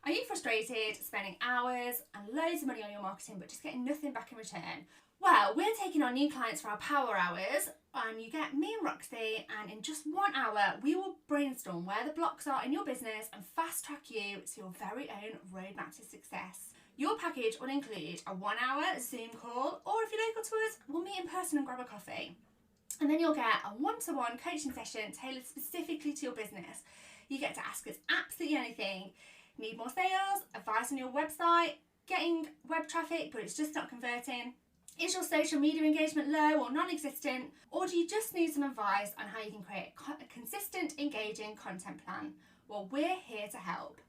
Are you frustrated, spending hours and loads of money on your marketing but just getting nothing back in return? Well, we're taking on new clients for our power hours, and you get me and Roxy, and in just 1 hour we will brainstorm where the blocks are in your business and fast track you to your very own roadmap to success. Your package will include a 1 hour Zoom call, or if you're local to us, we'll meet in person and grab a coffee. And then you'll get a one-to-one coaching session tailored specifically to your business. You get to ask us absolutely anything. Need more sales, advice on your website, getting web traffic but it's just not converting? Is your social media engagement low or non-existent? Or do you just need some advice on how you can create a consistent, engaging content plan? Well, we're here to help.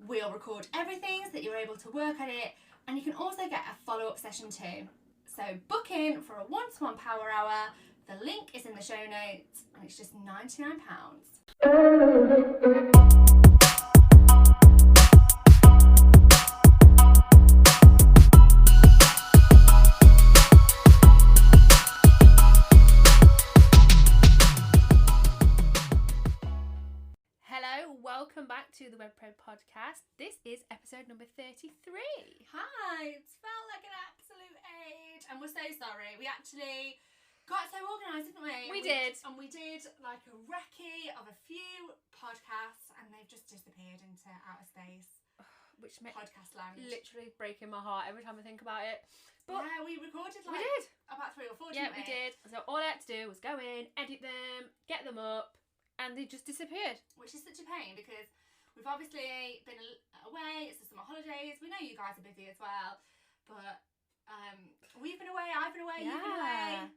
We'll record everything so that you're able to work at it, and you can also get a follow-up session too. So book in for a one-to-one power hour. The link is in the show notes, and it's just £99. Welcome back to the Web Pro podcast. This is episode number 33. Hi, it's felt like an absolute age, and we're so sorry. We actually got so organised, didn't we? We did. And we did like a recce of a few podcasts, and they've just disappeared into outer space. Which makes podcast land. Literally breaking my heart every time I think about it. But yeah, we recorded we did. About 3 or 4, yeah, didn't we did. So all I had to do was go in, edit them, get them up, and they just disappeared. Which is such a pain because we've obviously been away. It's the summer holidays. We know you guys are busy as well, but we've been away. I've been away. Yeah. You've been away.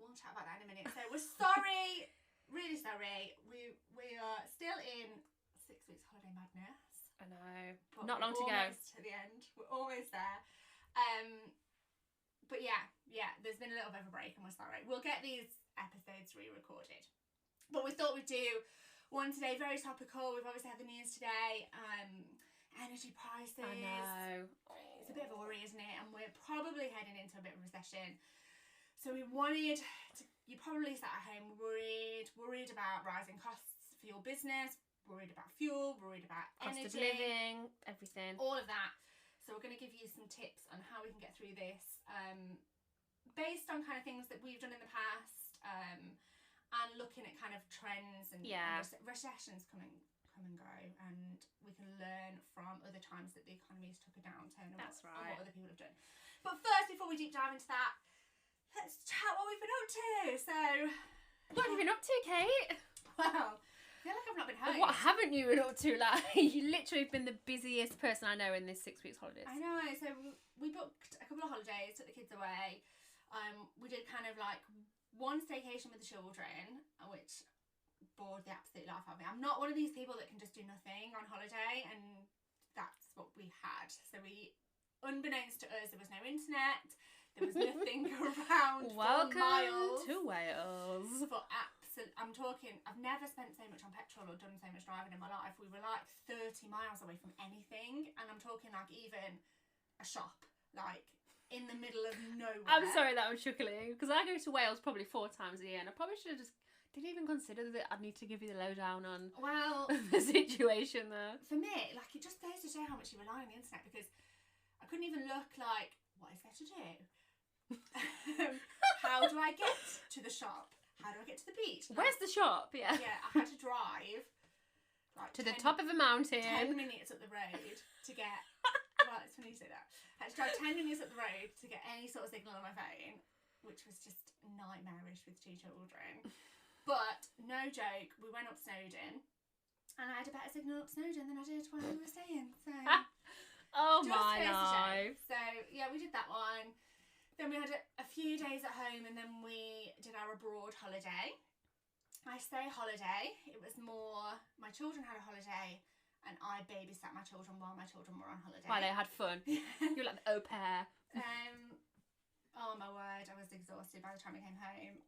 We'll chat about that in a minute. So we're sorry, really sorry. We are still in 6 weeks holiday madness. I know. But Not long to go. Almost to the end. We're almost there. But yeah. There's been a little bit of a break, and we're sorry. We'll get these episodes re-recorded. But we thought we'd do one today, very topical. We've obviously had the news today. Energy prices. I know. It's a bit of a worry, isn't it? And we're probably heading into a bit of a recession. So we wanted to, you probably sat at home worried about rising costs for your business, worried about fuel, worried about Cost energy. of living, everything. All of that. So we're going to give you some tips on how we can get through this based on kind of things that we've done in the past. And looking at kind of trends and recessions come and go, and we can learn from other times that the economy's took a downturn and what other people have done. But first, before we deep dive into that, let's chat what we've been up to. So, what have you been up to, Kate? Well, I feel like I've not been home. What haven't you been up to? Like, you literally have been the busiest person I know in this 6 weeks holidays. I know. So we booked a couple of holidays, took the kids away. We did kind of like one staycation with the children, which bored the absolute life out of me. I'm not one of these people that can just do nothing on holiday, and that's what we had. So unbeknownst to us, there was no internet, there was nothing around. Welcome for miles. to Wales. For I'm talking, I've never spent so much on petrol or done so much driving in my life. We were like 30 miles away from anything, and I'm talking like even a shop, like in the middle of nowhere. I'm sorry that I'm chuckling, because I go to Wales probably 4 times a year, and I probably should have just didn't even consider that I'd need to give you the lowdown on the situation there. For me, like, it just goes to show how much you rely on the internet, because I couldn't even look like, what is there to do? How do I get to the shop? How do I get to the beach? Where's the shop? Yeah, I had to drive like to the top of a mountain. 10 minutes up the road to get. Well, it's funny you say that. I had to drive 10 minutes up the road to get any sort of signal on my phone, which was just nightmarish with 2 children. But no joke, we went up Snowdon, and I had a better signal up Snowdon than I did when we were staying. So, oh my life. So yeah, we did that one. Then we had a few days at home, and then we did our abroad holiday. I say holiday. It was more my children had a holiday, and I babysat my children while my children were on holiday. While they had fun. You were like the au pair. Oh my word, I was exhausted by the time we came home.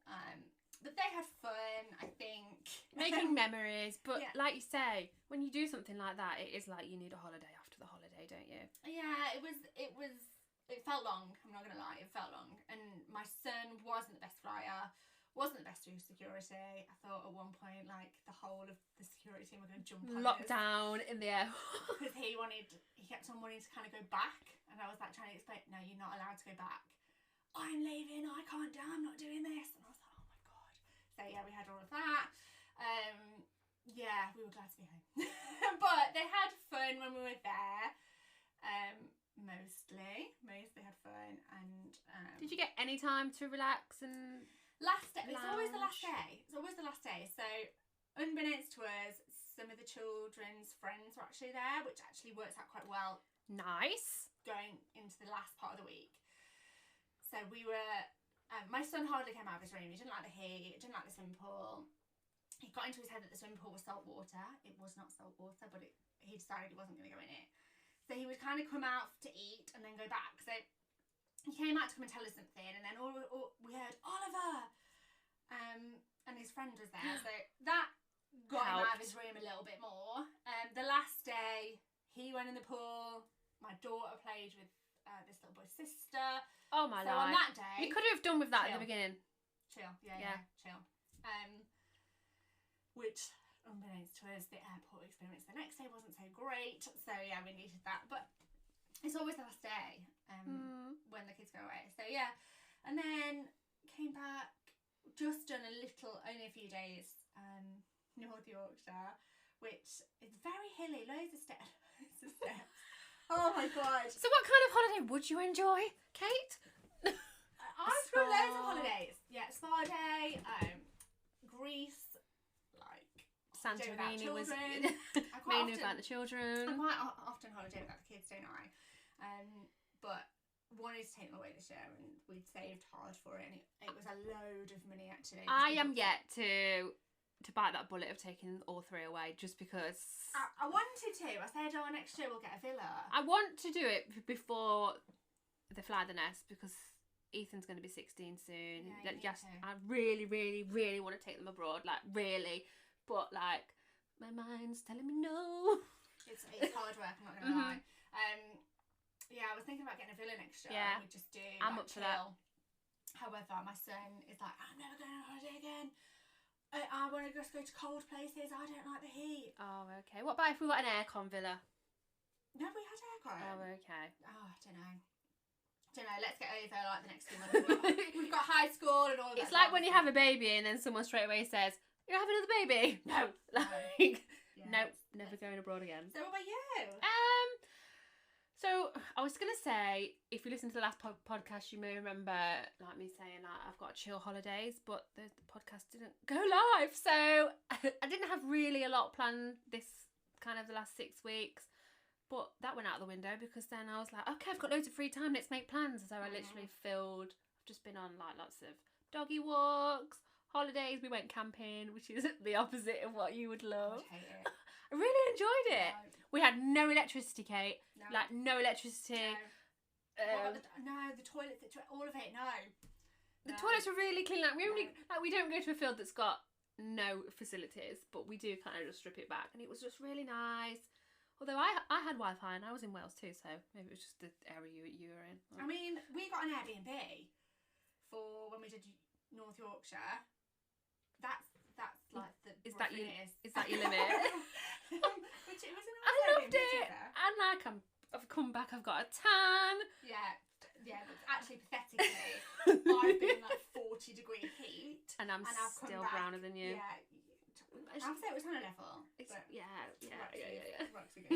But they had fun, I think. Making memories. But like you say, when you do something like that, it is like you need a holiday after the holiday, don't you? Yeah, it felt long, I'm not going to lie, it felt long. And my son wasn't the best flyer, Wasn't the best through security. I thought at one point, like, the whole of the security team were going to jump on us. Lockdown in the air. Because he kept on wanting to kind of go back. And I was like trying to explain, no, you're not allowed to go back. I'm leaving, I can't do, I'm not doing this. And I was like, oh my God. So yeah, we had all of that. Yeah, we were glad to be home. But they had fun when we were there. Mostly had fun. And did you get any time to relax and last day? lounge? It's always the last day. So unbeknownst to us, some of the children's friends were actually there, which actually works out quite well. Nice. Going into the last part of the week. So we were, my son hardly came out of his room. He didn't like the heat, didn't like the swimming pool. He got into his head that the swimming pool was salt water. It was not salt water, but he decided he wasn't going to go in it. So he would kind of come out to eat and then go back. So he came out to come and tell us something, and then all we heard, Oliver! And his friend was there. So that got him out of his room a little bit more. The last day, he went in the pool. My daughter played with this little boy's sister. Oh my life. So on that day... You could have done with that at the beginning. Chill. Yeah, chill. Which, unbeknownst to us, the airport experience the next day wasn't so great. So yeah, we needed that. But it's always the last day when the kids go away. So yeah. And then came back, just done only a few days, North Yorkshire, which is very hilly, loads of steps. Oh my God. So what kind of holiday would you enjoy, Kate? I've got loads of holidays. Yeah, spa day, Greece, like Santorini was I mainly about the children. I quite often holiday without the kids, don't I? But wanted to take them away this year, and we'd saved hard for it, and it was a load of money actually. I am yet to bite that bullet of taking all three away, just because I wanted to. I said, next year we'll get a villa. I want to do it before they fly the nest, because Ethan's going to be 16 soon. Yeah, I really, really, really want to take them abroad, like really, but like my mind's telling me no. It's hard work, I'm not gonna lie. Yeah, I was thinking about getting a villa next year. Yeah, we just do. I'm up for that. However, my son is like, I'm never going on holiday again. I want to just go to cold places. I don't like the heat. Oh, okay. What about if we got an aircon villa? No, we had aircon. Oh, okay. Oh, I don't know. Let's get over like the next few months. We've got high school and all that. It's like when you have a baby and then someone straight away says, "You have another baby?" No. Like, nope, never going abroad again. So what about you? So I was going to say, if you listen to the last podcast, you may remember like me saying like, I've got chill holidays, but the podcast didn't go live. So I didn't have really a lot planned this kind of the last 6 weeks, but that went out the window, because then I was like, okay, I've got loads of free time, let's make plans. So I literally I've just been on like lots of doggy walks, holidays. We went camping, which is the opposite of what you would love. I hate it. I really enjoyed it. No. We had no electricity, Kate. No. Like, no electricity. No. The toilets, all of it, no. The toilets were really clean. Like, we don't go to a field that's got no facilities, but we do kind of just strip it back. And it was just really nice. Although I had Wi-Fi, and I was in Wales too, so maybe it was just the area you were in. I mean, we got an Airbnb for when we did North Yorkshire. That's like the... Is that your limit? Which it was a nice I loved Airbnb, it. And like I've come back, I've got a tan. Yeah, but actually pathetically, I've been like 40-degree heat, and I've still browner than you. Yeah, I'll say it was on a level. Yeah. Roxy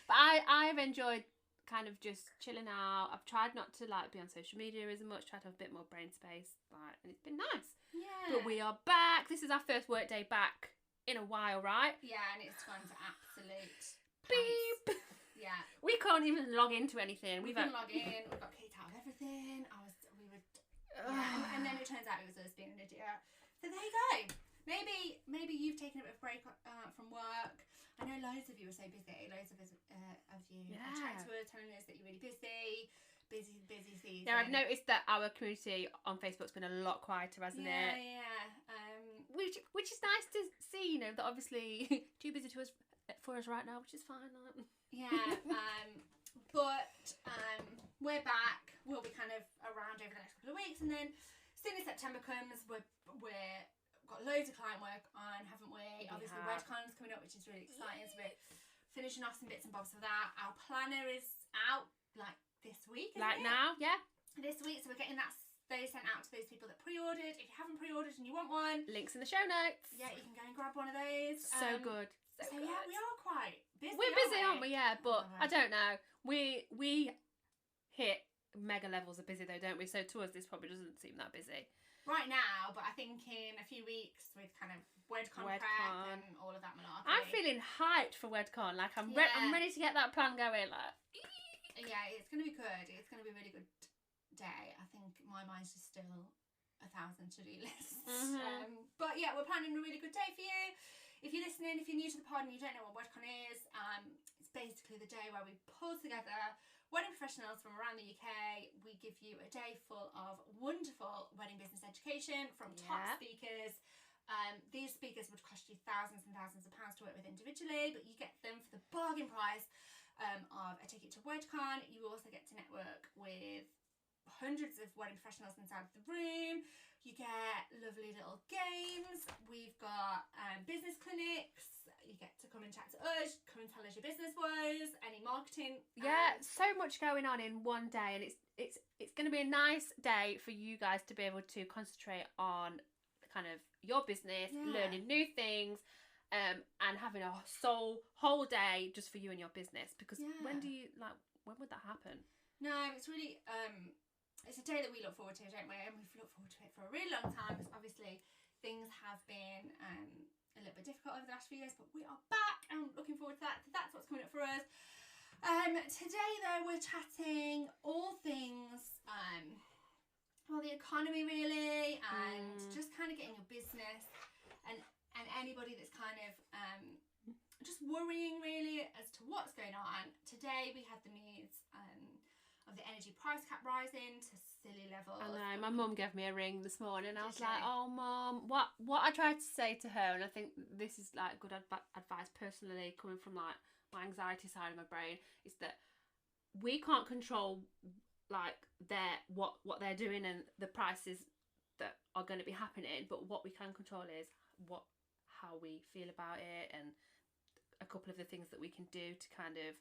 But I've enjoyed kind of just chilling out. I've tried not to like be on social media as much, tried to have a bit more brain space, and it's been nice. Yeah. But we are back. This is our first work day back in a while, right? Yeah, and it's gone to absolute beep. Yeah. We can't even log into anything. We couldn't log in. We got kicked out of everything. And then it turns out it was us being an idiot. So there you go. Maybe you've taken a bit of a break from work. I know loads of you are so busy. Loads of you chatting to us, telling us that you're really busy season. Yeah, I've noticed that our community on Facebook's been a lot quieter, hasn't it? Yeah. Which is nice to see, you know, that obviously too busy for us right now, which is fine. Yeah. But we're back. We'll be kind of around over the next couple of weeks, and then as soon as September comes, we're got loads of client work on, haven't we? Obviously, Wedcon's coming up, which is really exciting. So we're finishing off some bits and bobs for that. Our planner is out like this week, isn't it? Now, yeah. This week, so we're getting those sent out to those people that pre-ordered. If you haven't pre-ordered and you want one, links in the show notes. Yeah, you can go and grab one of those. So good. So yeah, we are quite busy. We're busy, aren't we? Yeah, but I don't know. We hit mega levels of busy though, don't we? So to us, this probably doesn't seem that busy right now, but I think in a few weeks with kind of Wedcon prep and all of that malarkey. I'm feeling hyped for Wedcon. Like I'm ready to get that plan going. Like, yeah, it's going to be good. It's going to be a really good day. I think my mind's just still 1,000 to-do lists. But yeah, we're planning a really good day for you. If you're listening, if you're new to the pod and you don't know what Wedcon is, it's basically the day where we pull together wedding professionals from around the UK. We give you a day full of wonderful wedding business education from top speakers. These speakers would cost you thousands and thousands of pounds to work with individually, but you get them for the bargain price of a ticket to Wedcon. You also get to network with hundreds of wedding professionals inside of the room. You get lovely little games. We've got business clinics. You get to come and chat to us, come and tell us your business woes, any marketing. So much going on in one day, and it's going to be a nice day for you guys to be able to concentrate on kind of your business, learning new things, and having a whole day just for you and your business. Because when would that happen? No, it's really it's a day that we look forward to, don't we? And we've looked forward to it for a really long time, because obviously things have been a little bit difficult over the last few years, but we are back and looking forward to that. That's what's coming up for us. Today though, we're chatting all things the economy really, and just kind of getting your business and anybody that's kind of just worrying really as to what's going on. Today we had the news of the energy price cap rising to silly levels. I know, my mum gave me a ring this morning. I was like, oh mum, what I tried to say to her, and I think this is like good advice personally coming from like my anxiety side of my brain, is that we can't control like what they're doing and the prices that are going to be happening, but what we can control is how we feel about it, and a couple of the things that we can do to kind of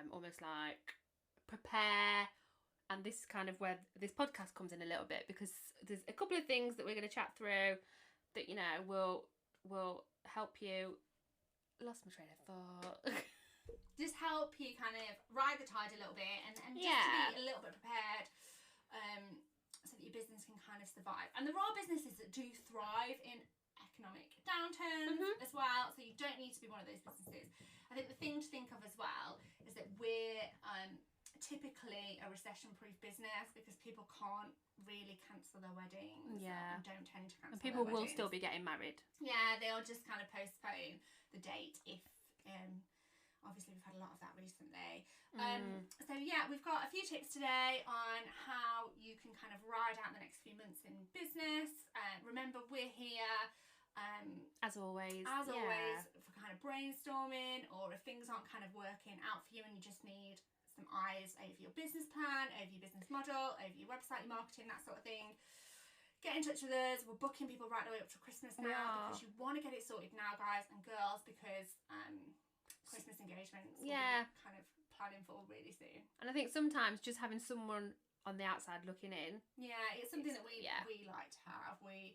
almost like prepare. And this is kind of where this podcast comes in a little bit, because there's a couple of things that we're going to chat through that, you know, will help you. Lost my train of thought. Just help you kind of ride the tide a little bit, and just to be a little bit prepared, so that your business can kind of survive. And there are businesses that do thrive in economic downturns as well, so you don't need to be one of those businesses. I think the thing to think of as well is that we're typically a recession-proof business, because people can't really cancel their weddings and don't tend to cancel and people their will weddings. still be getting married. They'll just kind of postpone the date if obviously we've had a lot of that recently. So we've got a few tips today on how you can kind of ride out the next few months in business. Remember, we're here as always for kind of brainstorming, or if things aren't kind of working out for you and you just need some eyes over your business plan, over your business model, over your website, your marketing, that sort of thing, get in touch with us. We're booking people right the way up to Christmas now, because you want to get it sorted now, guys and girls, because Christmas engagements will be kind of planning for really soon. And I think sometimes just having someone on the outside looking in, it's something that we like to have. We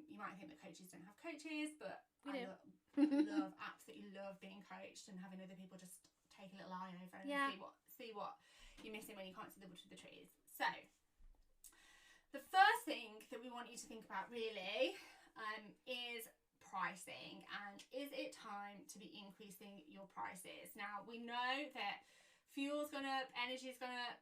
you might think that coaches don't have coaches, but I absolutely love being coached and having other people just take a little eye over and see what you're missing when you can't see the wood for the trees. So the first thing that we want you to think about really is pricing, and is it time to be increasing your prices? Now, we know that fuel's gone up, energy's gone up,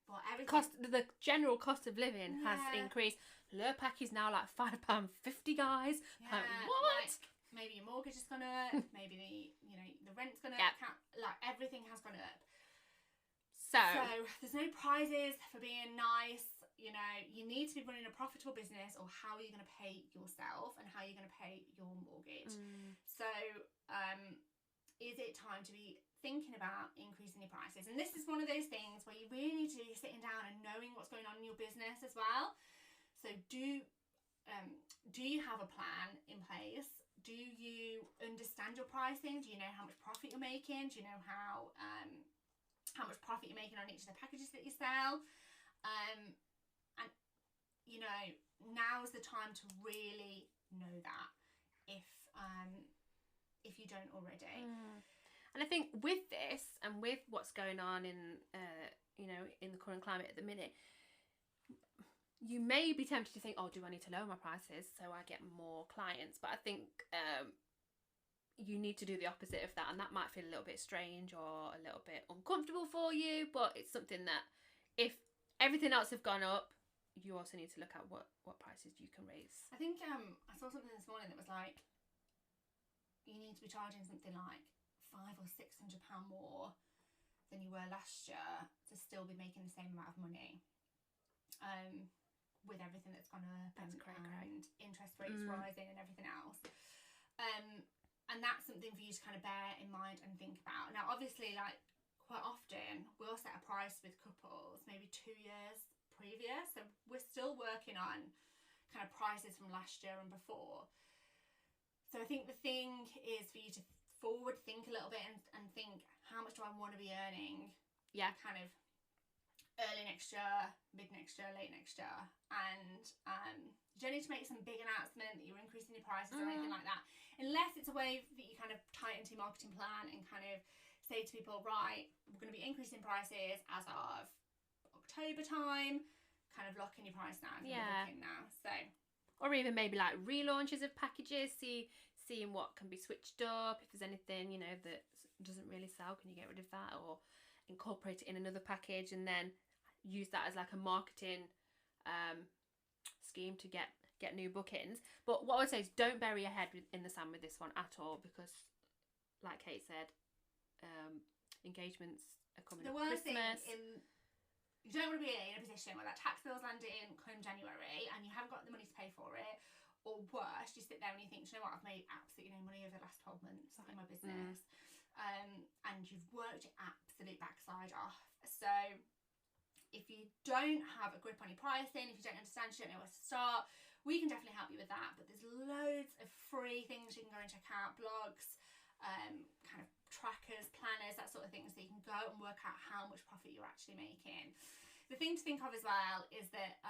but everything. The general cost of living has increased. Lurpak is now like £5.50, guys. What? Like, maybe your mortgage has gone up. Maybe the rent's gone up. Like, everything has gone up. So there's no prizes for being nice. You need to be running a profitable business, or how are you going to pay yourself and how are you going to pay your mortgage? So is it time to be thinking about increasing your prices? And this is one of those things where you really need to be sitting down and knowing what's going on in your business as well. So do you have a plan in place? Do you understand your pricing? Do you know how much profit you're making? Do you know how much profit you're making on each of the packages that you sell? And you know, now's the time to really know that if you don't already. And I think with this and with what's going on in you know, in the current climate at the minute, you may be tempted to think, oh, do I need to lower my prices so I get more clients? But I think you need to do the opposite of that, and that might feel a little bit strange or a little bit uncomfortable for you, but it's something that if everything else have gone up, you also need to look at what prices you can raise. I think I saw something this morning that was like, you need to be charging something like £500 or £600 more than you were last year to still be making the same amount of money. With everything that's gone up and interest rates rising and everything else. And that's something for you to kind of bear in mind and think about. Now, obviously, like, quite often we'll set a price with couples maybe 2 years previous, so we're still working on kind of prices from last year and before. So I think the thing is for you to forward think a little bit and think, how much do I want to be earning? Yeah. Kind of early next year, mid next year, late next year. And you don't need to make some big announcement that you're increasing your prices or anything like that, unless it's a way that you kind of tie it into your marketing plan and kind of say to people, right, we're going to be increasing prices as of October time, kind of lock in your price now if you're booking now. So, or even maybe like relaunches of packages, seeing what can be switched up. If there's anything, you know, that doesn't really sell, can you get rid of that or incorporate it in another package, and then use that as like a marketing scheme to get new bookings. But what I would say is don't bury your head in the sand with this one at all, because like Kate said, engagements are coming up, Christmas. You don't want to be in a position where that tax bill's landing come January and you haven't got the money to pay for it, or worse, you sit there and you think, do you know what, I've made absolutely no money over the last 12 months in my business. And you've worked your absolute backside off. So if you don't have a grip on your pricing, if you don't understand, you don't know where to start, we can definitely help you with that. But there's loads of free things you can go and check out, blogs, kind of trackers, planners, that sort of thing, so you can go and work out how much profit you're actually making. The thing to think of as well is that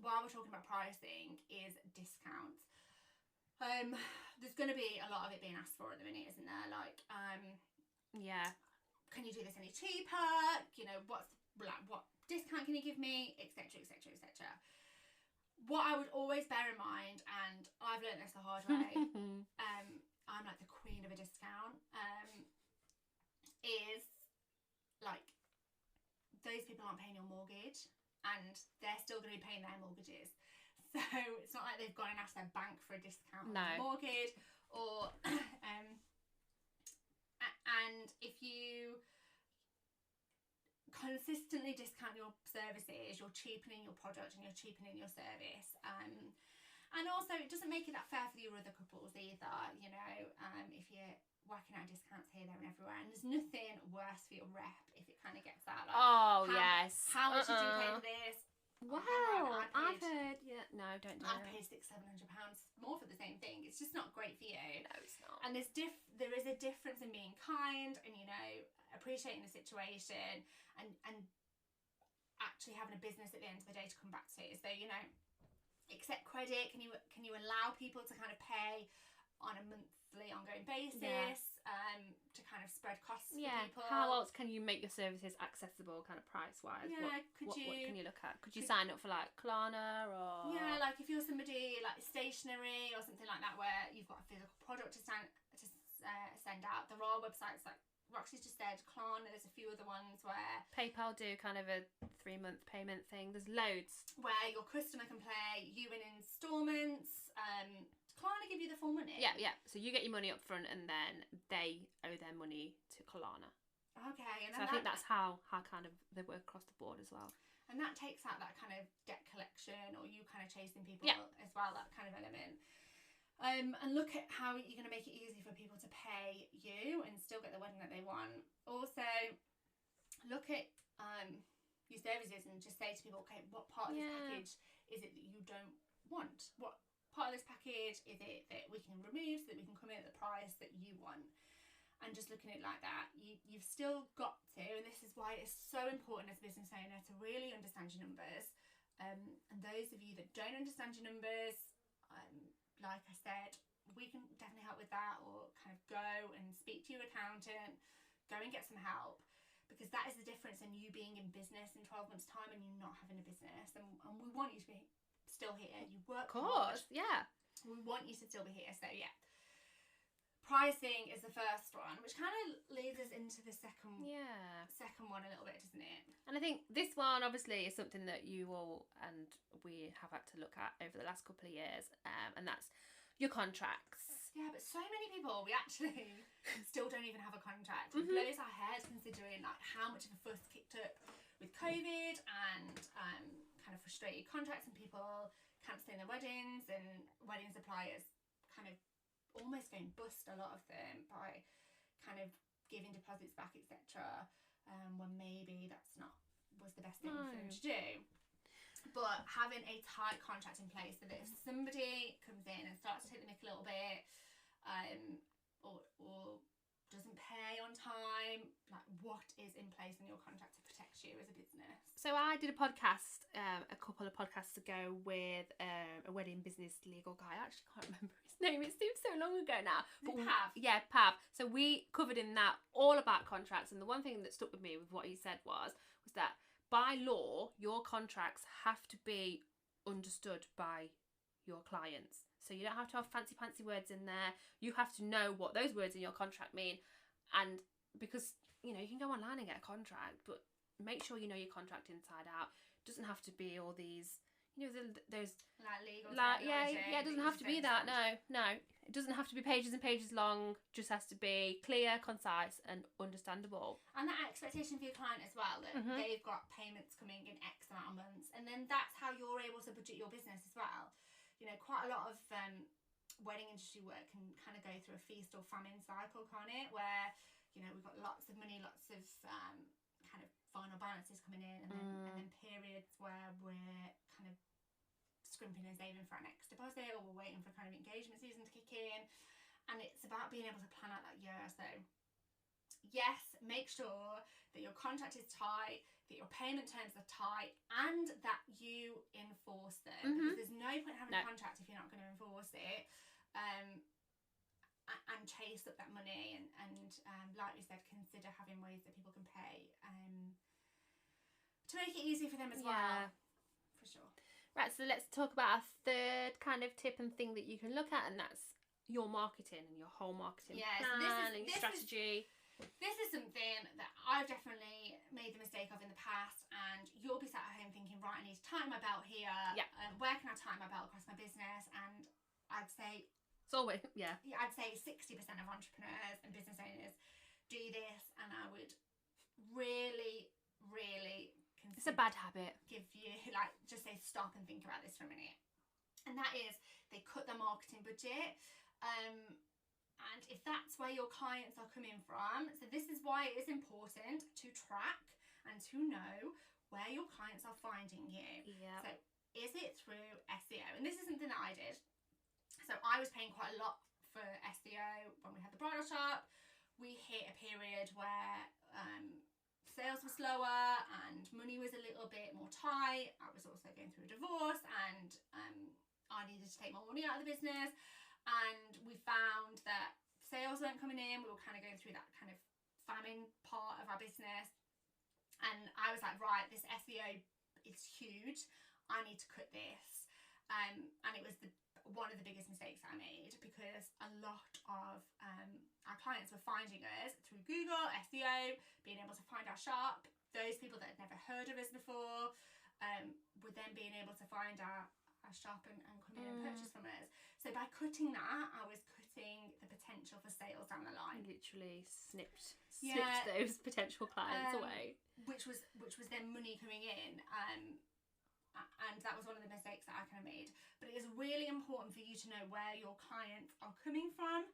while we're talking about pricing is discounts. There's going to be a lot of it being asked for at the minute, isn't there? Like, can you do this any cheaper? You know, what discount can you give me, etc, etc, etc. What I would always bear in mind, and I've learned this the hard way, I'm like the queen of a discount, is like, those people aren't paying your mortgage and they're still going to be paying their mortgages. So it's not like they've gone and asked their bank for a discount on the mortgage, or and if you consistently discount your services, you're cheapening your product and you're cheapening your service. And also, it doesn't make it that fair for your other couples either, you know, if you're working out discounts here, there and everywhere. And there's nothing worse for your rep if it kind of gets that. Like, how much did you pay for this? Wow, I've heard, don't do I it. paid £600-700 more for the same thing. It's just not great for you. No, it's not. And there is a difference in being kind and, you know, appreciating the situation and actually having a business at the end of the day to come back to. So, you know, accept credit. Can you allow people to kind of pay on a monthly ongoing basis, to kind of spread costs for people? How else can you make your services accessible kind of price wise? What can you look at? Could you sign up for like Klarna or like if you're somebody like stationery or something like that where you've got a physical product to send out? There are websites like Roxy's just said, Klarna. There's a few other ones where PayPal do kind of a 3-month payment thing. There's loads where your customer can pay you in instalments. Klarna give you the full money. Yeah. So you get your money up front and then they owe their money to Klarna. Okay. And so I think that's how kind of they work across the board as well. And that takes out that kind of debt collection or you kind of chasing people as well, that kind of element. And look at how you're going to make it easy for people to pay you and still get the wedding that they want. Also, look at your services and just say to people, okay, what part of this package is it that you don't want? What part of this package is it that we can remove so that we can come in at the price that you want? And just looking at it like that, you've still got to, and this is why it's so important as a business owner to really understand your numbers. And those of you that don't understand your numbers, like I said, we can definitely help with that, or kind of go and speak to your accountant, go and get some help, because that is the difference in you being in business in 12 months' time and you not having a business. And we want you to be still here. You work hard. Yeah. We want you to still be here. So yeah. Pricing is the first one, which kind of leads us into the second one a little bit, doesn't it? And I think this one obviously is something that you all and we have had to look at over the last couple of years, and that's your contracts. Yeah, but so many people, we actually still don't even have a contract. It blows our heads considering like how much of a fuss kicked up with COVID and kind of frustrated contracts and people cancelling their weddings, and wedding suppliers kind of almost going bust, a lot of them, by kind of giving deposits back, etc., when maybe that's not was the best thing for them to do. But having a tight contract in place, so that if somebody comes in and starts to take the mick a little bit, or doesn't pay on time, like what is in place in your contract to protect you as a business? So I did a podcast a couple of podcasts ago with a wedding business legal guy. I actually can't remember his name. It seems so long ago now. But Pav. Yeah, Pav. So we covered in that all about contracts, and the one thing that stuck with me with what he said was that by law, your contracts have to be understood by your clients. So you don't have to have fancy words in there. You have to know what those words in your contract mean. And because, you know, you can go online and get a contract, but make sure you know your contract inside out. It doesn't have to be all these, you know, those like legal it doesn't have to be that. No. It doesn't have to be pages and pages long. Just has to be clear, concise and understandable. And that expectation for your client as well, that they've got payments coming in X amount of months, and then that's how you're able to budget your business as well. You know, quite a lot of wedding industry work can kind of go through a feast or famine cycle, can't it? Where, you know, we've got lots of money, lots of kind of final balances coming in, and then periods where we're kind of scrimping and saving for our next deposit, or we're waiting for kind of engagement season to kick in. And it's about being able to plan out that year. So yes, make sure that your contract is tight, that your payment terms are tight, and that you enforce them. Because there's no point having a contract if you're not going to enforce it, and chase up that money, and like we said, consider having ways that people can pay to make it easy for them as well. For sure. Right, so let's talk about our third kind of tip and thing that you can look at, and that's your marketing and your whole marketing plan and strategy. This is something that I've definitely made the mistake of in the past, and you'll be sat at home thinking, right, I need to tighten my belt here. Yeah. Where can I tighten my belt across my business? And I'd say it's always I'd say 60% of entrepreneurs and business owners do this, and I would really consider, it's a bad habit. Give you just say stop and think about this for a minute. And that is, they cut their marketing budget. And if that's where your clients are coming from, so this is why it is important to track and to know where your clients are finding you. Yeah. So is it through SEO? And this is something that I did. So I was paying quite a lot for SEO when we had the bridal shop. We hit a period where sales were slower and money was a little bit more tight. I was also going through a divorce, and I needed to take more money out of the business. And we found that sales weren't coming in. We were kind of going through that kind of famine part of our business. And I was like, right, this SEO is huge. I need to cut this. And it was one of the biggest mistakes I made, because a lot of our clients were finding us through Google, SEO, being able to find our shop. Those people that had never heard of us before were then being able to find our shop and come in and purchase from us. So by cutting that, I was cutting the potential for sales down the line. Literally snipped those potential clients away. Which was then money coming in. And that was one of the mistakes that I kind of made. But it is really important for you to know where your clients are coming from,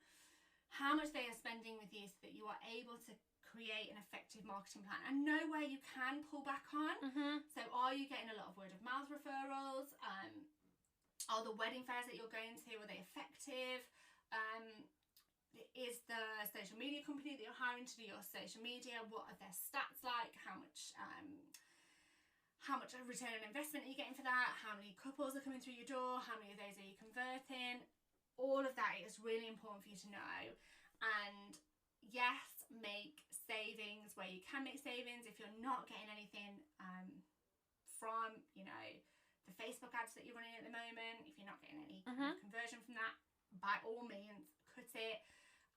how much they are spending with you, so that you are able to create an effective marketing plan and know where you can pull back on. So are you getting a lot of word of mouth referrals? Are the wedding fairs that you're going to, are they effective? Is the social media company that you're hiring to do your social media, what are their stats like? How much return on investment are you getting for that? How many couples are coming through your door? How many of those are you converting? All of that is really important for you to know. And yes, make savings where you can make savings. If you're not getting anything from, you know, the Facebook ads that you're running at the moment, if you're not getting any conversion from that, by all means, cut it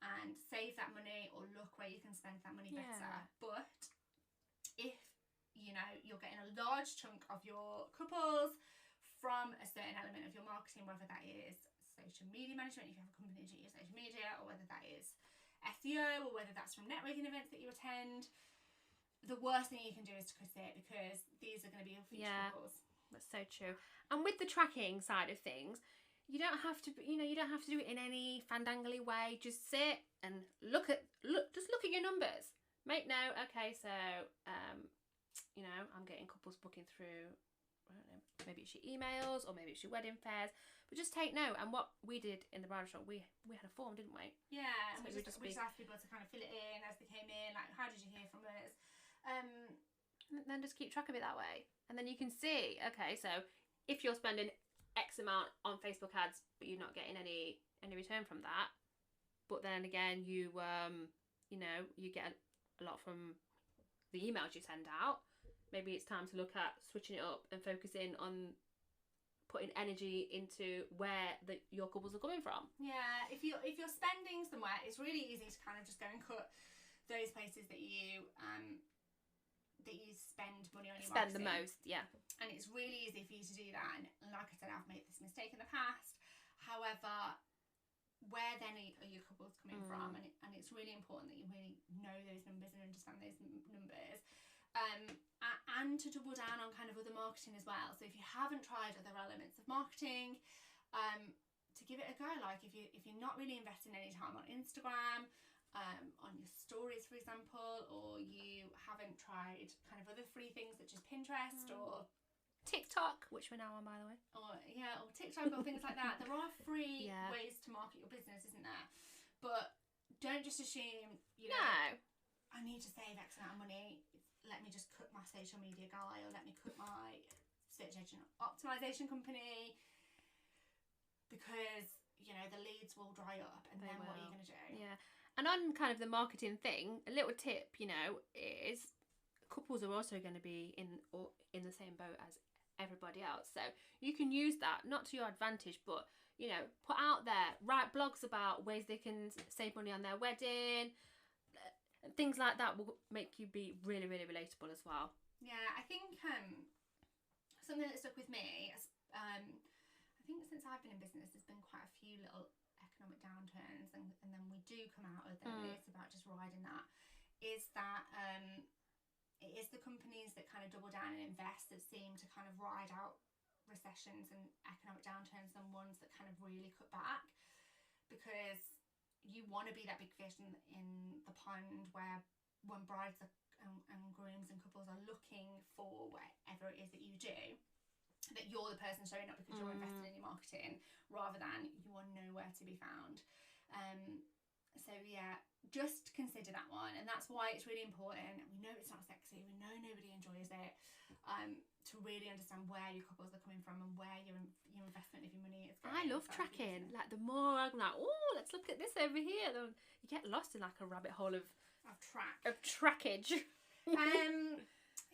and save that money, or look where you can spend that money better. But if, you know, you're getting a large chunk of your couples from a certain element of your marketing, whether that is social media management, if you have a company that do your social media, or whether that is SEO, or whether that's from networking events that you attend, the worst thing you can do is to cut it, because these are going to be your future couples. That's so true. And with the tracking side of things, you don't have to, you know, you don't have to do it in any fandangly way. Just sit and look at your numbers. Make note. Okay, so you know, I'm getting couples booking through, I don't know, maybe it's your emails or maybe it's your wedding fairs, but just take note. And what we did in the bridal shop, we had a form, didn't we? Yeah, so we just asked people to kind of fill it in as they came in, like, how did you hear from us? And then just keep track of it that way, and then you can see, okay, so if you're spending X amount on Facebook ads but you're not getting any return from that, but then again you know, you get a lot from the emails you send out, maybe it's time to look at switching it up and focusing on putting energy into where your couples are coming from. Yeah, if you're spending somewhere, it's really easy to kind of just go and cut those places that you spend money on your spend marketing. The most, yeah. And it's really easy for you to do that. And like I said, I've made this mistake in the past. However, where then are your couples coming from? And it's really important that you really know those numbers and understand those numbers. And to double down on kind of other marketing as well. So if you haven't tried other elements of marketing, to give it a go. Like if you're not really investing any time on Instagram, on your stories, for example, or you haven't tried kind of other free things such as Pinterest or TikTok, which we're now on, by the way, or TikTok or things like that. There are free ways to market your business, isn't there? But don't just assume, you know, I need to save X amount of money, let me just cut my social media guy, or let me cut my search engine optimization company, because, you know, the leads will dry up, and then what are you going to do? Yeah. And on kind of the marketing thing, a little tip, you know, is couples are also going to be in the same boat as everybody else. So you can use that, not to your advantage, but, you know, put out there, write blogs about ways they can save money on their wedding. Things like that will make you be really, really relatable as well. Yeah, I think something that stuck with me, I think since I've been in business, there's been quite a few little economic downturns, and then we do come out of them, and it's about just riding that, is that it is the companies that kind of double down and invest that seem to kind of ride out recessions and economic downturns than ones that kind of really cut back, because you want to be that big fish in the pond where when brides and grooms and couples are looking for whatever it is that you do, that you're the person showing up because you're invested in your marketing, rather than you are nowhere to be found. So yeah, just consider that one, and that's why it's really important. We know it's not sexy, we know nobody enjoys it, to really understand where your couples are coming from and where your investment of your money is going. I love tracking. Like, the more I'm like, oh, let's look at this over here, then you get lost in like a rabbit hole of trackage.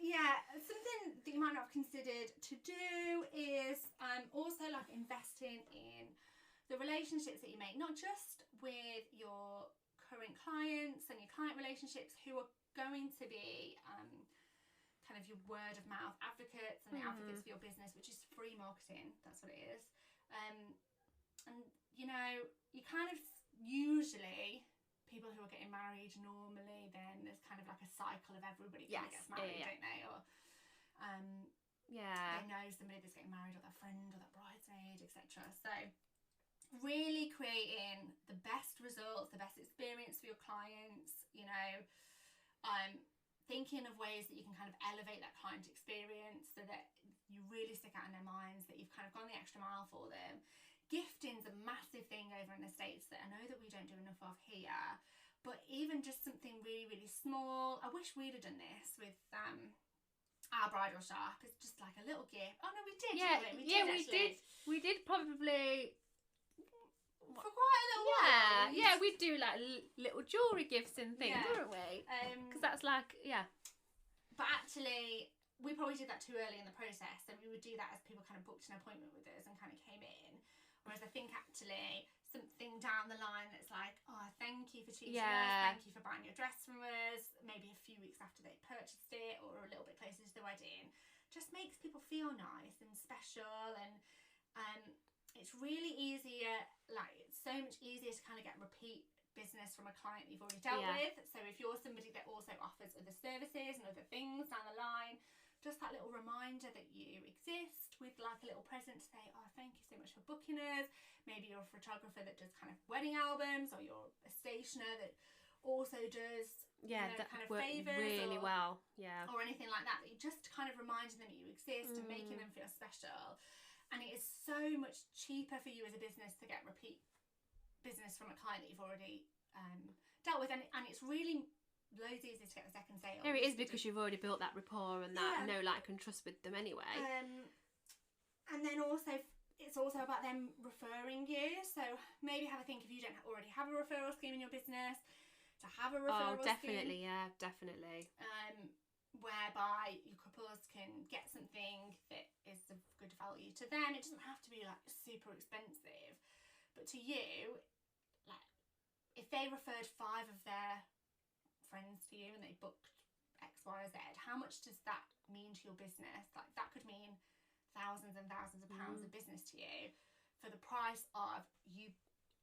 Yeah, something that you might not have considered to do is also like investing in the relationships that you make, not just with your current clients and your client relationships who are going to be kind of your word of mouth advocates and the advocates for your business, which is free marketing. That's what it is. And you know, you kind of usually, people who are getting married normally, then there's kind of like a cycle of everybody kind of gets married, don't they? Or they know somebody that's getting married, or their friend, or their bridesmaid, etc. So really creating the best results, the best experience for your clients, you know, Thinking of ways that you can kind of elevate that client experience so that you really stick out in their minds, that you've kind of gone the extra mile for them. Gifting's a massive thing over in the States that I know that we don't do enough of here. But even just something really, really small. I wish we'd have done this with our bridal shop. It's just like a little gift. Oh no, we did. We did probably for quite a little while. Yeah, we'd do like little jewellery gifts and things, wouldn't we? Because that's like, But actually, we probably did that too early in the process, and we would do that as people kind of booked an appointment with us and kind of came in. Whereas I think actually something down the line that's like, oh, thank you for choosing us, thank you for buying your dress from us, maybe a few weeks after they purchased it or a little bit closer to the wedding, just makes people feel nice and special. And it's really easier, like it's so much easier to kind of get repeat business from a client you've already dealt with. So if you're somebody that also offers other services and other things down the line, just that little reminder that you exist with like a little present to say, oh, thank you so much for booking us. Maybe you're a photographer that does kind of wedding albums, or you're a stationer that also does that kind of worked favours really well, or anything like that. You just kind of reminding them that you exist and making them feel special. And it is so much cheaper for you as a business to get repeat business from a client that you've already dealt with, and it's really loads easier to get the second sale. Yeah, it is, because you've already built that rapport and that know, like, and trust with them anyway. And then also it's also about them referring you. So maybe have a think, if you don't already have a referral scheme in your business, to have a referral scheme. Definitely, definitely. Whereby your couples can get something that is of good value to them. It doesn't have to be like super expensive, but to you, like if they referred 5 of their friends to you and they booked X, Y, or Z, how much does that mean to your business? Like that could mean thousands and thousands of pounds of business to you for the price of you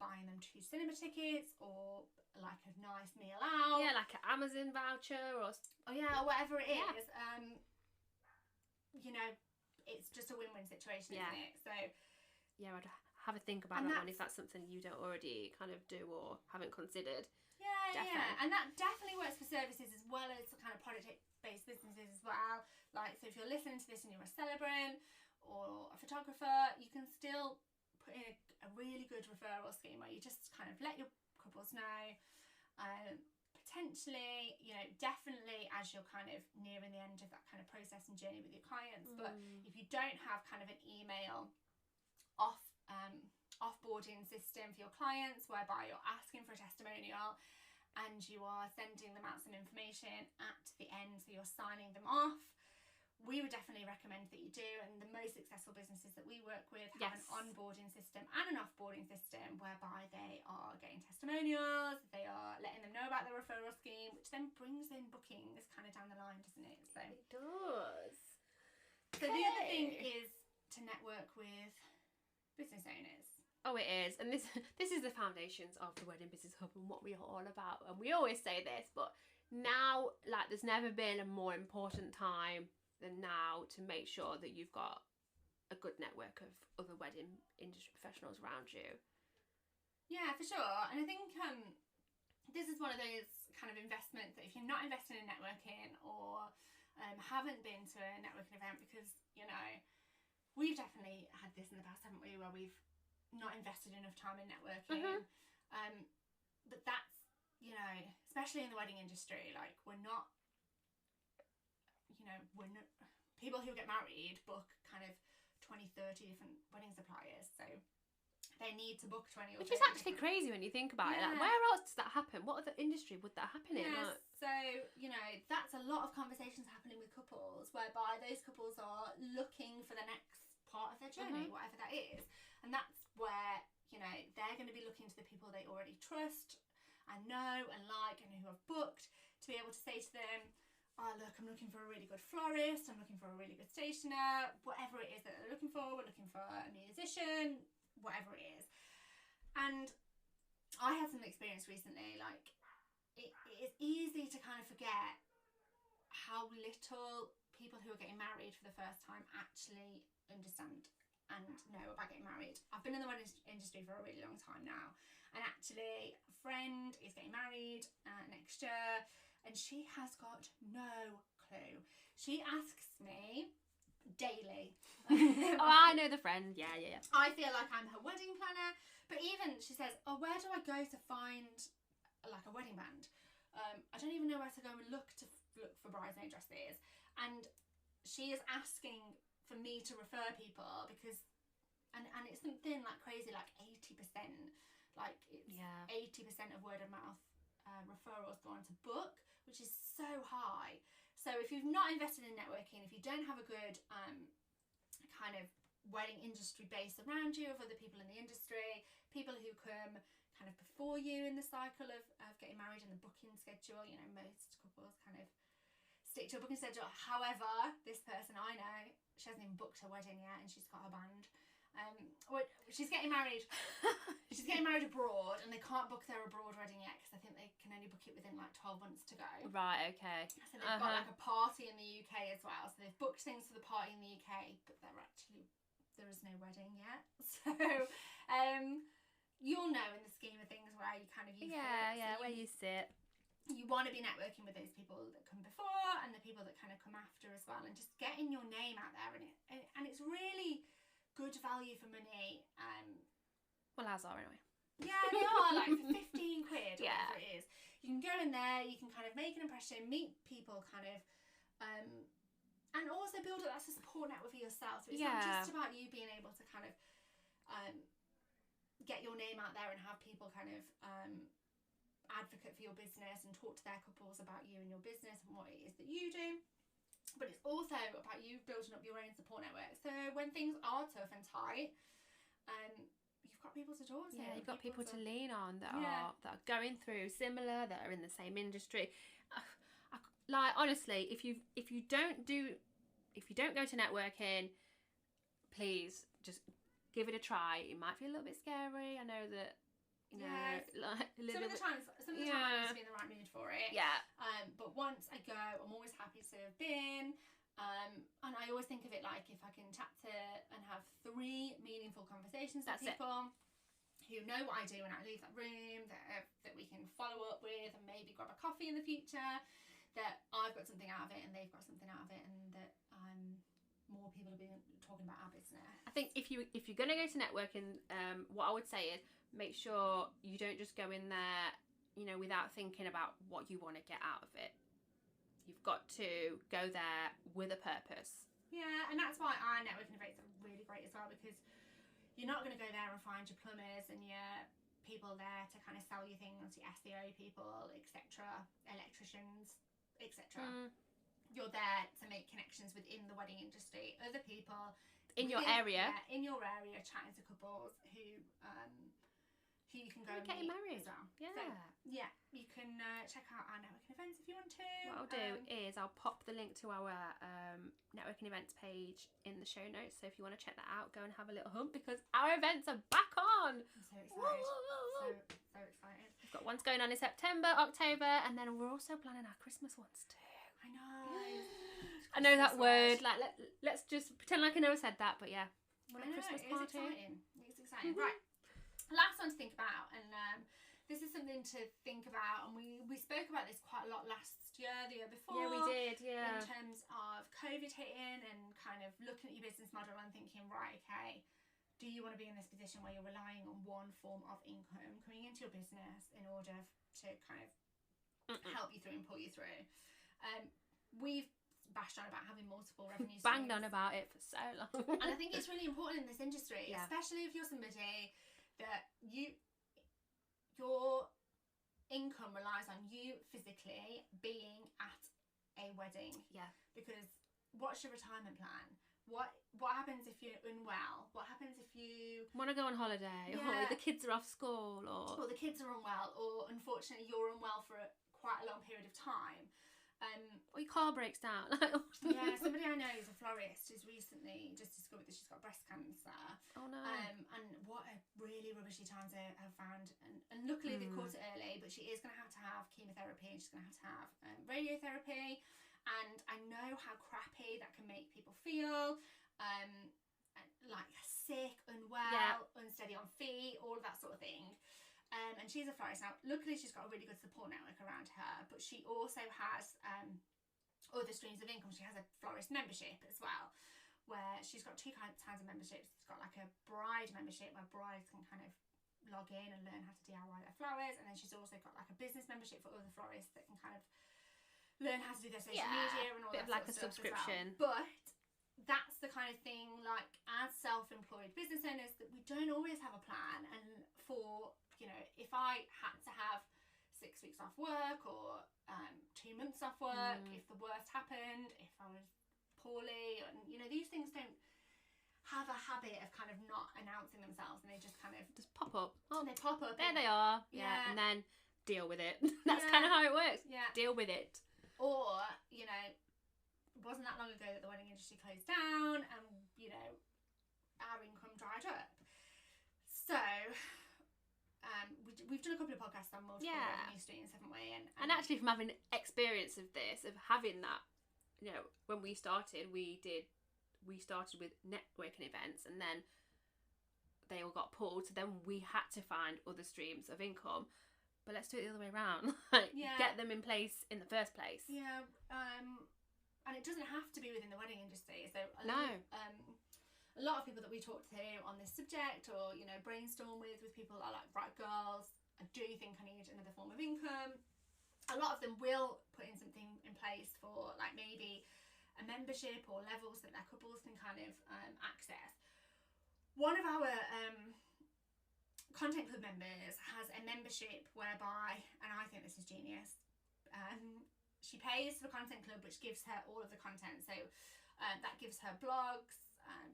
buying them 2 cinema tickets or like a nice meal out. Yeah, like an Amazon voucher or whatever it is. You know, it's just a win-win situation, isn't it? So I'd have a think about that one if that's something you don't already kind of do or haven't considered. And that definitely works for services as well as kind of product-based businesses as well. Like, so if you're listening to this and you're a celebrant or a photographer, you can still put in a really good referral scheme where you just kind of let your couples know, potentially, you know, definitely as you're kind of nearing the end of that kind of process and journey with your clients. But if you don't have kind of an email offboarding system for your clients whereby you're asking for a testimonial and you are sending them out some information at the end, so you're signing them off, we would definitely recommend that you do. And the most successful businesses that we work with have an onboarding system and an offboarding system whereby they are getting testimonials, they are letting them know about the referral scheme, which then brings in bookings kind of down the line, doesn't it? So it does. So the other thing is to network with business owners. Oh, it is. And this is the foundations of the Wedding Business Hub and what we are all about. And we always say this, but now, like, there's never been a more important time than now to make sure that you've got a good network of other wedding industry professionals around you. Yeah, for sure. And I think this is one of those kind of investments that if you're not investing in networking or haven't been to a networking event, because, you know, we've definitely had this in the past, haven't we, where we've not invested enough time in networking. But that's, you know, especially in the wedding industry, like we're not people who get married book kind of 20, 30 different wedding suppliers, so they need to book 20 or 30. Which is actually crazy when you think about it. Like, where else does that happen? What other industry would that happen in? Like... So, you know, that's a lot of conversations happening with couples whereby those couples are looking for the next part of their journey, whatever that is. And that's where, you know, they're going to be looking to the people they already trust and know and like and who have booked to be able to say to them, oh, look, I'm looking for a really good florist, I'm looking for a really good stationer, whatever it is that they're looking for. We're looking for a musician, whatever it is. And I had some experience recently, like, it is easy to kind of forget how little people who are getting married for the first time actually understand and know about getting married. I've been in the wedding industry for a really long time now, and actually a friend is getting married next year, and she has got no clue. She asks me daily. Oh, I know the friend. Yeah. I feel like I'm her wedding planner, but even she says, "Oh, where do I go to find like a wedding band? I don't even know where to go and look for bridesmaid dresses." And she is asking for me to refer people because, and it's something like crazy, like 80%, like it's 80% of word of mouth referrals go on to book, which is so high. So if you've not invested in networking, if you don't have a good kind of wedding industry base around you of other people in the industry, people who come kind of before you in the cycle of getting married and the booking schedule, you know, most couples kind of stick to a booking schedule. However, this person I know, she hasn't even booked her wedding yet, and she's got her band. She's getting married. She's getting married abroad, and they can't book their abroad wedding yet because I think they can only book it within like 12 months to go. Right. Okay. So they've got like a party in the UK as well. So they've booked things for the party in the UK, but there is no wedding yet. So you'll know in the scheme of things where you kind of use where you sit. You want to be networking with those people that come before and the people that kind of come after as well, and just getting your name out there, and it's really good value for money. Well, ours are anyway. Yeah, they are, like for 15 quid or whatever it is. You can go in there, you can kind of make an impression, meet people kind of, and also build up that support network for yourself. So it's not just about you being able to kind of get your name out there and have people kind of advocate for your business and talk to their couples about you and your business and what it is that you do, but it's also about you building up your own support network. So when things are tough and tight, you've got people to talk to. Yeah, you've got people to lean on that are going through similar, that are in the same industry. Like honestly, if you don't go to networking, please just give it a try. It might feel a little bit scary. I know that. You know, like some of the time I need to be in the right mood for it. Yeah. But once I go, I'm always happy to have been. And I always think of it like if I can chat to and have 3 meaningful conversations with people who know what I do when I leave that room, that we can follow up with and maybe grab a coffee in the future, that I've got something out of it and they've got something out of it, and that more people are talking about our business. I think if you're going to go to networking, what I would say is make sure you don't just go in there, you know, without thinking about what you want to get out of it. You've got to go there with a purpose. Yeah, and that's why our networking events are really great as well, because you're not going to go there and find your plumbers and your people there to kind of sell you things, your SEO people, etc., electricians, etc. You're there to make connections within the wedding industry, other people in your area, chatting to couples who you can go and getting meet married as well. Yeah. So, you can check out our networking events if you want to. What I'll do is I'll pop the link to our networking events page in the show notes. So if you want to check that out, go and have a little hump, because our events are back on. I'm so excited. So excited. We've got ones going on in September, October, and then we're also planning our Christmas ones too. I know. I know that word. Like, let's just pretend like I never said that, but yeah. Christmas party. It's exciting. Right. Last one to think about, and this is something to think about, and we spoke about this quite a lot last year, the year before. Yeah, we did, in terms of COVID hitting and kind of looking at your business model and thinking, right, okay, do you want to be in this position where you're relying on one form of income coming into your business in order to kind of help you through and pull you through? We've bashed on about having multiple revenue streams. Banged on about it for so long. And I think it's really important in this industry, especially if you're somebody that your income relies on you physically being at a wedding. Yeah. Because what's your retirement plan? What happens if you're unwell? What happens if you want to go on holiday, or the kids are off school, or the kids are unwell, or unfortunately you're unwell for quite a long period of time? Or your car breaks down. Yeah, somebody I know who's a florist has recently just discovered that she's got breast cancer. Oh no. And what a really rubbishy time to have found. And luckily they caught it early, but she is going to have chemotherapy, and she's going to have radiotherapy. And I know how crappy that can make people feel. Like sick, unwell, unsteady on feet, all of that sort of thing. And she's a florist. Now, luckily, she's got a really good support network around her, but she also has other streams of income. She has a florist membership as well, where she's got two kinds of memberships. She's got like a bride membership where brides can kind of log in and learn how to DIY their flowers, and then she's also got like a business membership for other florists that can kind of learn how to do their social media and all that like sort of a subscription. Well. But that's the kind of thing, like as self-employed business owners, that we don't always have a plan. And for, you know, if I had to have 6 weeks off work or 2 months off work, if the worst happened, if I was poorly, and you know, these things don't have a habit of kind of not announcing themselves, and they just kind of pop up. Oh, they pop up. There they are. Yeah. And then deal with it. That's kind of how it works. Yeah. Deal with it. Or, you know, it wasn't that long ago that the wedding industry closed down and, you know, our income dried up. So, we've done a couple of podcasts on multiple revenue streams, haven't we? And actually, from having experience of this, of having that, you know, when we started, we started with networking events, and then they all got pulled, so then we had to find other streams of income. But let's do it the other way around. Get them in place in the first place. Yeah. And it doesn't have to be within the wedding industry. So a lot of people that we talk to on this subject, or you know, brainstorm with people are like, right, girls, I do think I need another form of income. A lot of them will put in something in place for like maybe a membership or levels that their couples can kind of access. One of our Content Club members has a membership whereby, and I think this is genius, she pays for Content Club, which gives her all of the content. So that gives her blogs,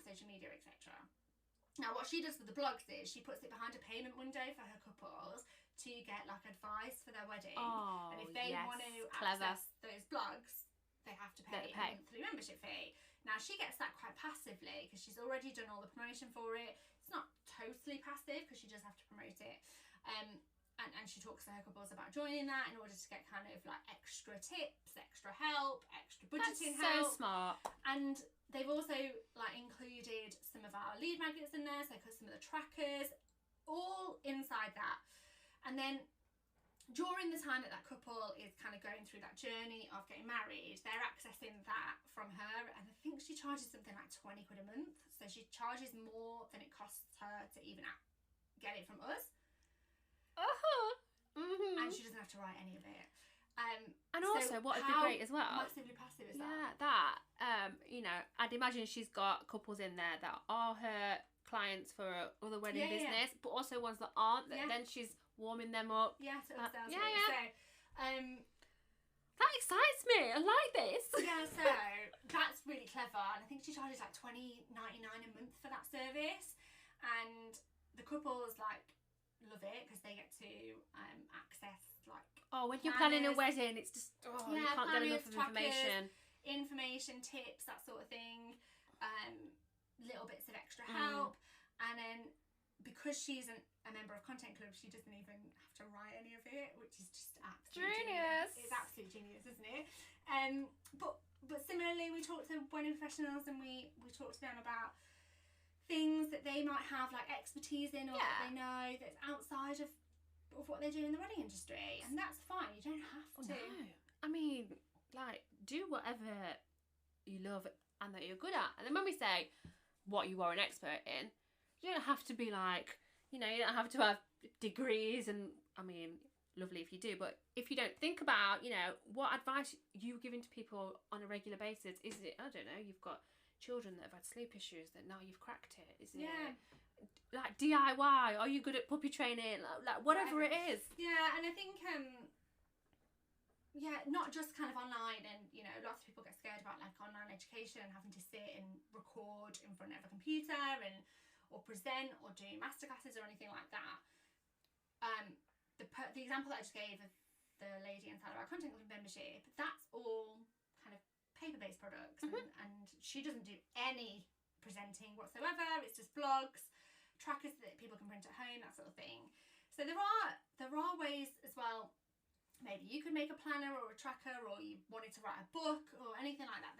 social media, etc. Now what she does with the blogs is she puts it behind a payment window for her couples to get like advice for their wedding. And if they want to access those blogs, they have to pay a monthly membership fee. Now she gets that quite passively because she's already done all the promotion for it. It's not totally passive because she does have to promote it. And she talks to her couples about joining that in order to get kind of like extra tips, extra help, extra budgeting help. So smart. And they've also like included some of our lead magnets in there, so some of the trackers, all inside that. And then during the time that couple is kind of going through that journey of getting married, they're accessing that from her, and I think she charges something like 20 quid a month. So she charges more than it costs her to even get it from us. And she doesn't have to write any of it. And also, what would be great as well, massively passive is that? Yeah, that you know, I'd imagine she's got couples in there that are her clients for other wedding business, but also ones that aren't. That then she's warming them up. Yeah, so yeah. So, that excites me. I like this. Yeah, so that's really clever, and I think she charges like $20.99 a month for that service, and the couples like love it because they get to access like when you're planning a wedding, it's just you can't get enough of information, tips, that sort of thing, little bits of extra help. And then because she's a member of Content Club, she doesn't even have to write any of it, which is just absolute genius. It's absolute genius, isn't it? But similarly, we talk to wedding professionals, and we talk to them about things that they might have like expertise in, or that they know that's outside of what they do in the wedding industry, and that's fine. You don't have to. No. I mean, like, do whatever you love and that you're good at. And then when we say what you are an expert in, you don't have to be like, you know, you don't have to have degrees, and I mean, lovely if you do, but if you don't think about, you know, what advice you giving to people on a regular basis, is it, I don't know, you've got children that have had sleep issues that now you've cracked it, is it like DIY, are you good at puppy training, like whatever it is. Yeah, and I think not just kind of online, and you know, lots of people get scared about like online education and having to sit and record in front of a computer and or present or do masterclasses or anything like that. The example that I just gave of the lady inside of our Content Club membership, that's all kind of paper-based products, and she doesn't do any presenting whatsoever. It's just blogs, trackers that people can print at home, that sort of thing. So there are ways as well. Maybe you could make a planner or a tracker, or you wanted to write a book or anything like that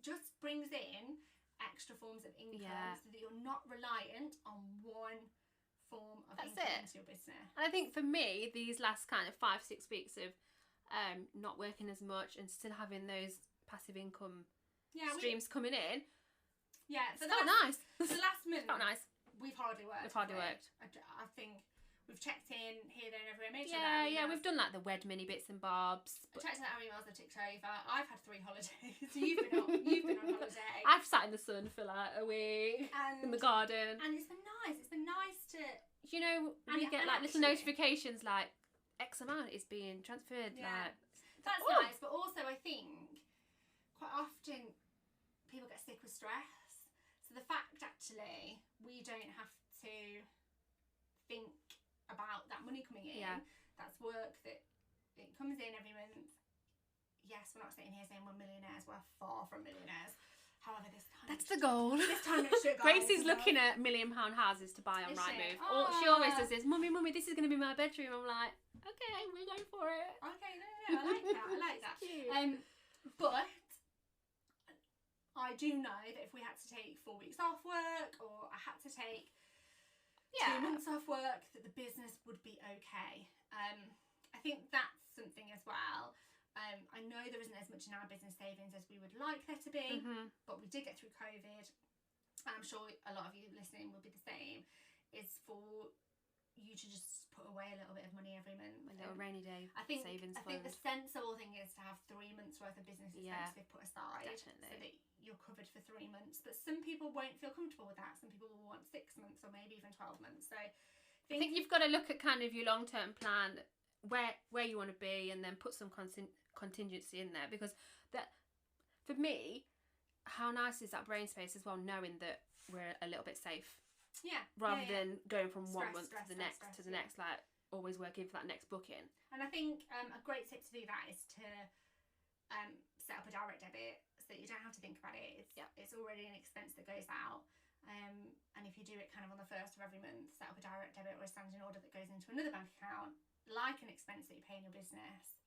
just brings in extra forms of income, so that you're not reliant on one form of That's income it. into your business. And I think for me, these last kind of 5-6 weeks of not working as much and still having those passive income streams coming in, so it felt nice. The last month, felt nice. We've hardly worked. I think we've checked in here, there, and everywhere. Made sure that we've done like the wed mini bits and bobs. I checked that our emails are ticked over. I've had 3 holidays. So you've been on holiday. I've sat in the sun for like a week in the garden, and it's been nice. It's been nice to, you know, we get like little notifications like X amount is being transferred. Yeah. Like that's nice, but also I think quite often people get sick with stress. So the fact actually we don't have to think about that money coming in. That's work that it comes in every month. Yes, we're not sitting here saying we're millionaires. We're far from millionaires. However, that's the goal. This time next year, Gracie's looking at £1 million houses to buy on Rightmove. She always does this. Mummy, this is going to be my bedroom. I'm like, okay, we're going for it. Okay, no, I like that. Cute. But I do know that if we had to take 4 weeks off work, or I had to take 2 months off work, that the business would be okay. I think that's something as well. I know there isn't as much in our business savings as we would like there to be, but we did get through COVID, and I'm sure a lot of you listening will be the same, is for you to just put away a little bit of money every month. A little rainy day savings fund. I think the sensible thing is to have 3 months worth of business expenses put aside, definitely, so that you're covered for 3 months. But some people won't feel comfortable with that. Some people will want 6 months or maybe even 12 months. So I think you've got to look at kind of your long-term plan, where you want to be, and then put some contingency in there, because that, for me, how nice is that brain space as well, knowing that we're a little bit safe, rather than going from 1 month to the next, like always working for that next booking. And I think a great tip to do that is to set up a direct debit, so that you don't have to think about it. It's already an expense that goes out. And if you do it kind of on the first of every month, set up a direct debit or a standing order that goes into another bank account, like an expense that you pay in your business,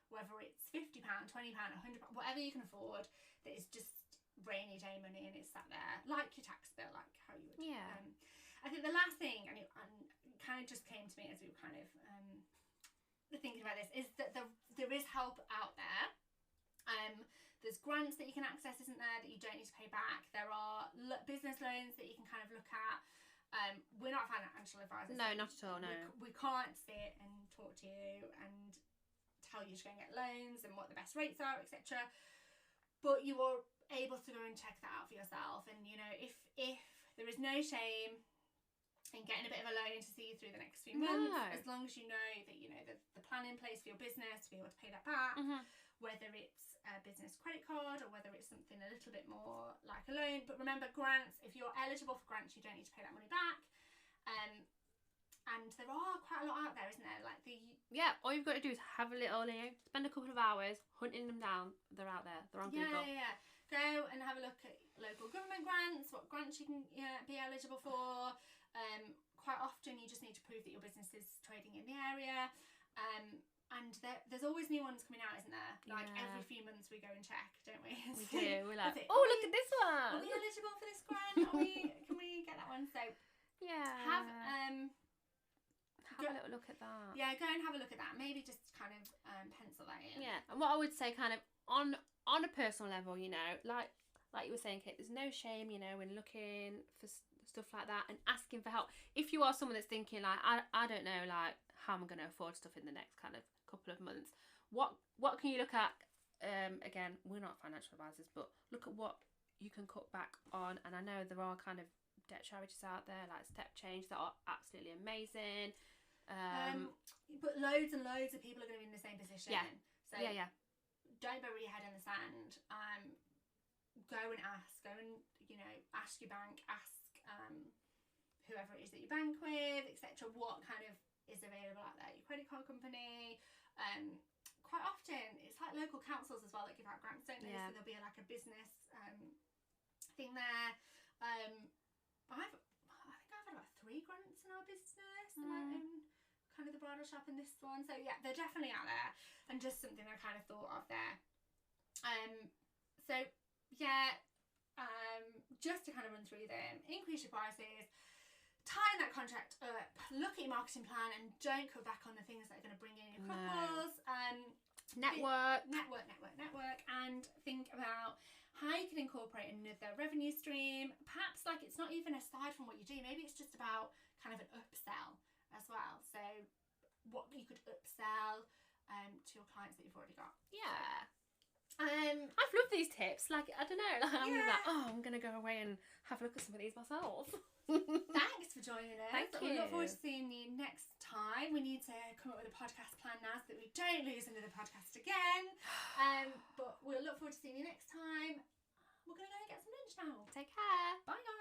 whether it's £50, £20, £100, whatever you can afford, that is just rainy day money and it's sat there like your tax bill, like how you would. I think the last thing, and it kind of just came to me as we were kind of thinking about this, is that there is help out there. There's grants that you can access, isn't there, that you don't need to pay back. There are business loans that you can kind of look at. We're not financial advisors. No, not at all, no. We can't sit and talk to you and tell you to go and get loans and what the best rates are, etc. But you are able to go and check that out for yourself. And, you know, if there is no shame in getting a bit of a loan to see you through the next few months, as long as you know that, you know, the plan in place for your business to be able to pay that back, whether it's a business credit card or whether it's something a little bit more like a loan. But remember, grants, if you're eligible for grants, you don't need to pay that money back. And there are quite a lot out there, isn't there? Like all you've got to do is have a little, spend a couple of hours hunting them down. They're out there. They're on Google. Go and have a look at local government grants, what grants you can be eligible for. Quite often you just need to prove that your business is trading in the area. And there's always new ones coming out, isn't there? Like every few months we go and check, don't we? We do. We're like, look at this one. Are we eligible for this grant? Can we get that one? So have a little look at that. Yeah, go and have a look at that. Maybe just kind of pencil that in. Yeah, and what I would say, kind of on a personal level, you know, like you were saying, Kate, there's no shame, you know, in looking for stuff like that and asking for help. If you are someone that's thinking like, I don't know, like, how am I going to afford stuff in the next kind of couple of months, what can you look at? Again, we're not financial advisors, but look at what you can cut back on. And I know there are kind of debt charities out there like Step Change that are absolutely amazing. But loads and loads of people are going to be in the same position. So don't bury your head in the sand. Go and ask. Go and, you know, ask your bank, ask whoever it is that you bank with, etc. What kind of is available out there. Your credit card company. Quite often it's like local councils as well that give out grants, don't they? So there'll be like a business thing there. I think I've had about 3 grants in our business, kind of the bridal shop and this one. So yeah, they're definitely out there, and just something I kind of thought of there. So yeah, just to kind of run through them: increase your prices, tighten that contract up, look at your marketing plan, and don't cut back on the things that are going to bring in your couples. Network, and think about how you can incorporate another revenue stream. Perhaps like it's not even aside from what you do. Maybe it's just about kind of an upsell as well. So what you could upsell to your clients that you've already got. Yeah. I've loved these tips. Like, I don't know, like, I'm gonna go away and have a look at some of these myself. Thanks for joining us. Thank you. We look forward to seeing you next time. We need to come up with a podcast plan now so that we don't lose another podcast again. But we'll look forward to seeing you next time. We're gonna go and get some lunch now. Take care. Bye guys.